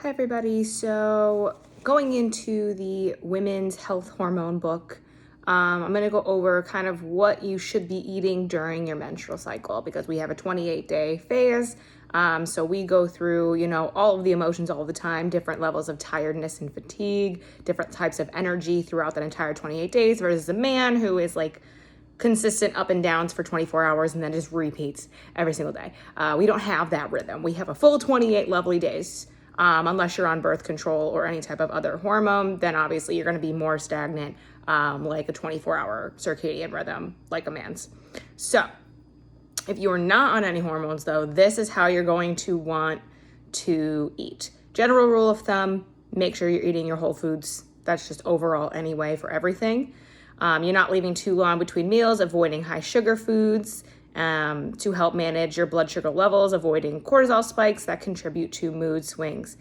Hi everybody, so going into the women's health hormone book, I'm going to go over kind of what you should be eating during your menstrual cycle because we have a 28-day phase. So we go through, all of the emotions all the time, different levels of tiredness and fatigue, different types of energy throughout that entire 28 days versus a man who is like consistent up and downs for 24 hours and then just repeats every single day. We don't have that rhythm. We have a full 28 lovely days. Unless you're on birth control or any type of other hormone, then obviously you're going to be more stagnant, like a 24-hour circadian rhythm, like a man's. So if you're not on any hormones, though, this is how you're going to want to eat. General rule of thumb, make sure you're eating your whole foods. That's just overall anyway for everything. You're not leaving too long between meals, avoiding high sugar foods, to help manage your blood sugar levels, avoiding cortisol spikes that contribute to mood swings.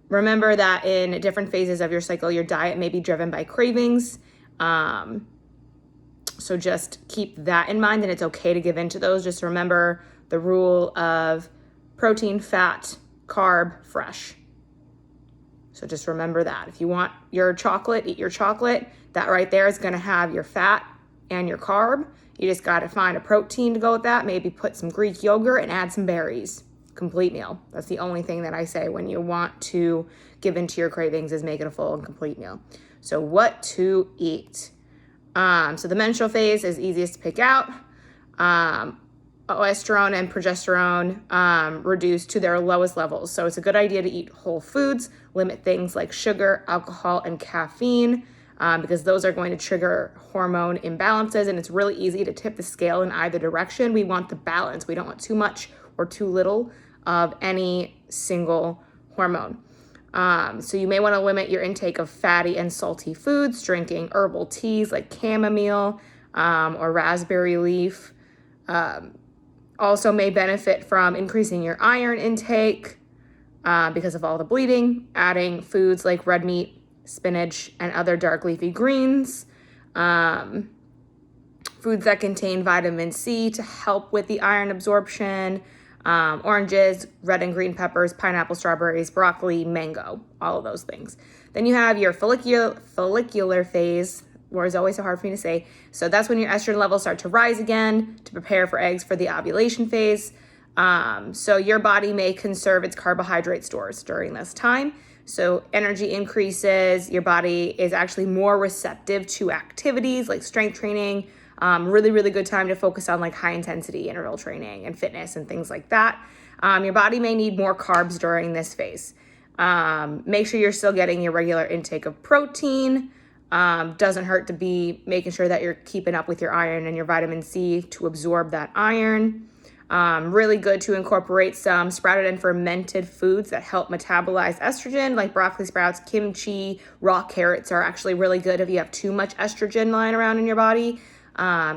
Remember that in different phases of your cycle, your diet may be driven by cravings. So just keep that in mind, and it's okay to give in to those. Just remember the rule of protein, fat, carb, fresh. So just remember that. If you want your chocolate, eat your chocolate. That right there is going to have your fat and your carb. You just got to find a protein to go with that. Maybe put some Greek yogurt and add some berries. Complete meal. That's the only thing that I say when you want to give into your cravings is make it a full and complete meal. So what to eat? So the menstrual phase is easiest to pick out. Oestrone and progesterone reduce to their lowest levels. So it's a good idea to eat whole foods, limit things like sugar, alcohol, and caffeine. Because those are going to trigger hormone imbalances, and it's really easy to tip the scale in either direction. We want the balance. We don't want too much or too little of any single hormone. So you may want to limit your intake of fatty and salty foods, drinking herbal teas like chamomile or raspberry leaf. Also may benefit from increasing your iron intake because of all the bleeding, adding foods like red meat, spinach, and other dark leafy greens. Foods that contain vitamin C to help with the iron absorption. Oranges, red and green peppers, pineapple, strawberries, broccoli, mango, all of those things. Then you have your follicular phase, where it's always so hard for me to say. So that's when your estrogen levels start to rise again to prepare for eggs for the ovulation phase. So your body may conserve its carbohydrate stores during this time. So energy increases, your body is actually more receptive to activities like strength training. Really, really good time to focus on like high intensity interval training and fitness and things like that. Your body may need more carbs during this phase. Make sure you're still getting your regular intake of protein. Doesn't hurt to be making sure that you're keeping up with your iron and your vitamin C to absorb that iron. Really good to incorporate some sprouted and fermented foods that help metabolize estrogen, like broccoli sprouts, kimchi, raw carrots are actually really good if you have too much estrogen lying around in your body.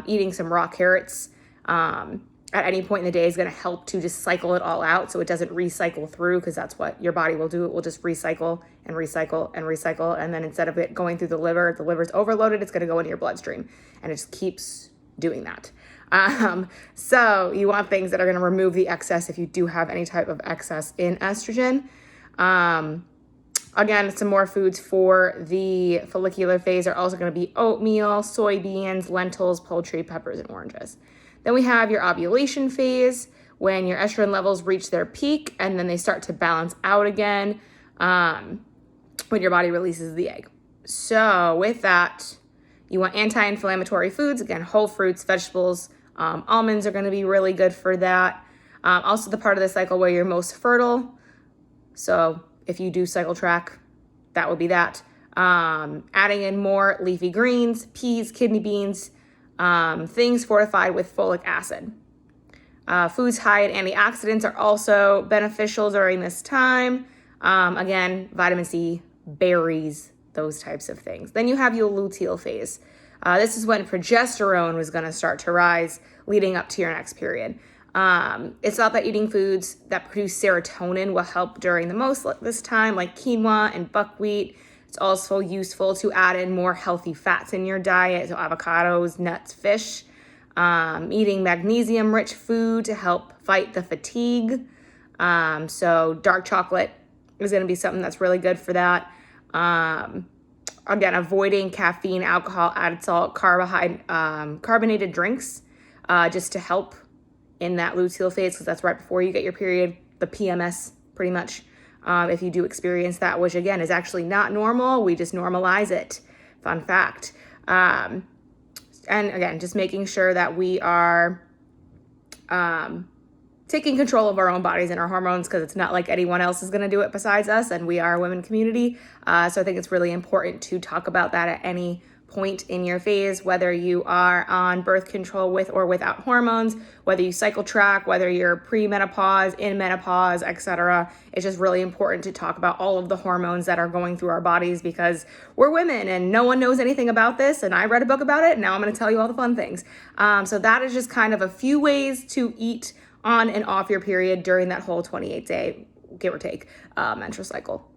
Eating some raw carrots at any point in the day is going to help to just cycle it all out so it doesn't recycle through, because that's what your body will do. It will just recycle and recycle and recycle, and then instead of it going through the liver, if the liver's overloaded, it's going to go into your bloodstream, and it just keeps doing that. So you want things that are going to remove the excess if you do have any type of excess in estrogen. Again, some more foods for the follicular phase are also going to be oatmeal, soybeans, lentils, poultry, peppers, and oranges. Then we have your ovulation phase, when your estrogen levels reach their peak and then they start to balance out again when your body releases the egg. So with that, you want anti-inflammatory foods, again, whole fruits, vegetables. Almonds are going to be really good for that. Also the part of the cycle where you're most fertile. So if you do cycle track, that would be that. Adding in more leafy greens, peas, kidney beans, things fortified with folic acid. Foods high in antioxidants are also beneficial during this time. Again, vitamin C, berries, those types of things. Then you have your luteal phase. This is when progesterone was going to start to rise leading up to your next period. It's thought that eating foods that produce serotonin will help during the most this time, like quinoa and buckwheat. It's also useful to add in more healthy fats in your diet, so avocados, nuts, fish. Eating magnesium-rich food to help fight the fatigue. So dark chocolate is going to be something that's really good for that. Again, avoiding caffeine, alcohol, added salt, carbonated drinks, just to help in that luteal phase, because that's right before you get your period, the PMS pretty much. If you do experience that, which again is actually not normal, we just normalize it. Fun fact. And again, just making sure that we are taking control of our own bodies and our hormones, because it's not like anyone else is going to do it besides us, and we are a women community. So I think it's really important to talk about that at any point in your phase, whether you are on birth control with or without hormones, whether you cycle track, whether you're pre-menopause, in menopause, etc. It's just really important to talk about all of the hormones that are going through our bodies, because we're women and no one knows anything about this. And I read a book about it, and now I'm going to tell you all the fun things. So that is just kind of a few ways to eat on and off your period during that whole 28-day, give or take, menstrual cycle.